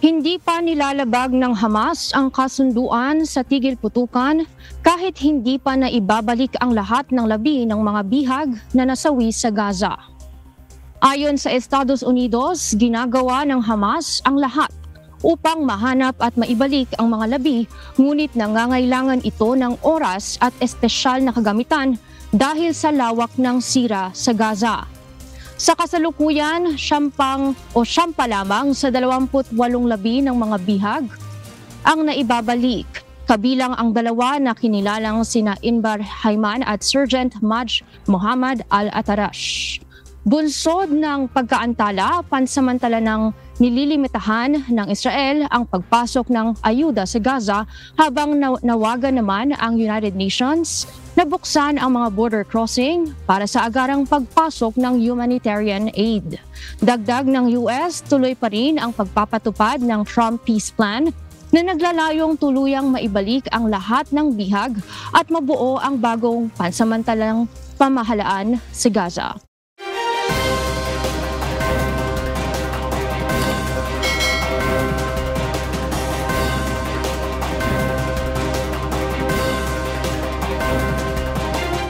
Hindi pa nilalabag ng Hamas ang kasunduan sa tigil putukan kahit hindi pa naibabalik ang lahat ng labi ng mga bihag na nasawi sa Gaza. Ayon sa Estados Unidos, ginagawa ng Hamas ang lahat upang mahanap at maibalik ang mga labi, ngunit nangangailangan ito ng oras at espesyal na kagamitan dahil sa lawak ng sira sa Gaza. Sa kasalukuyan, siyam pa lamang sa 28 labi ng mga bihag ang naibabalik, kabilang ang dalawa na kinilalang sina Inbar Hayman at Sergeant Maj Mohammad Al-Atarash. Bunsod ng pagkaantala, pansamantala ng nililimitahan ng Israel ang pagpasok ng ayuda sa Gaza habang nawagan naman ang United Nations na buksan ang mga border crossing para sa agarang pagpasok ng humanitarian aid. Dagdag ng US, tuloy pa rin ang pagpapatupad ng Trump Peace Plan na naglalayong tuluyang maibalik ang lahat ng bihag at mabuo ang bagong pansamantalang pamahalaan sa Gaza.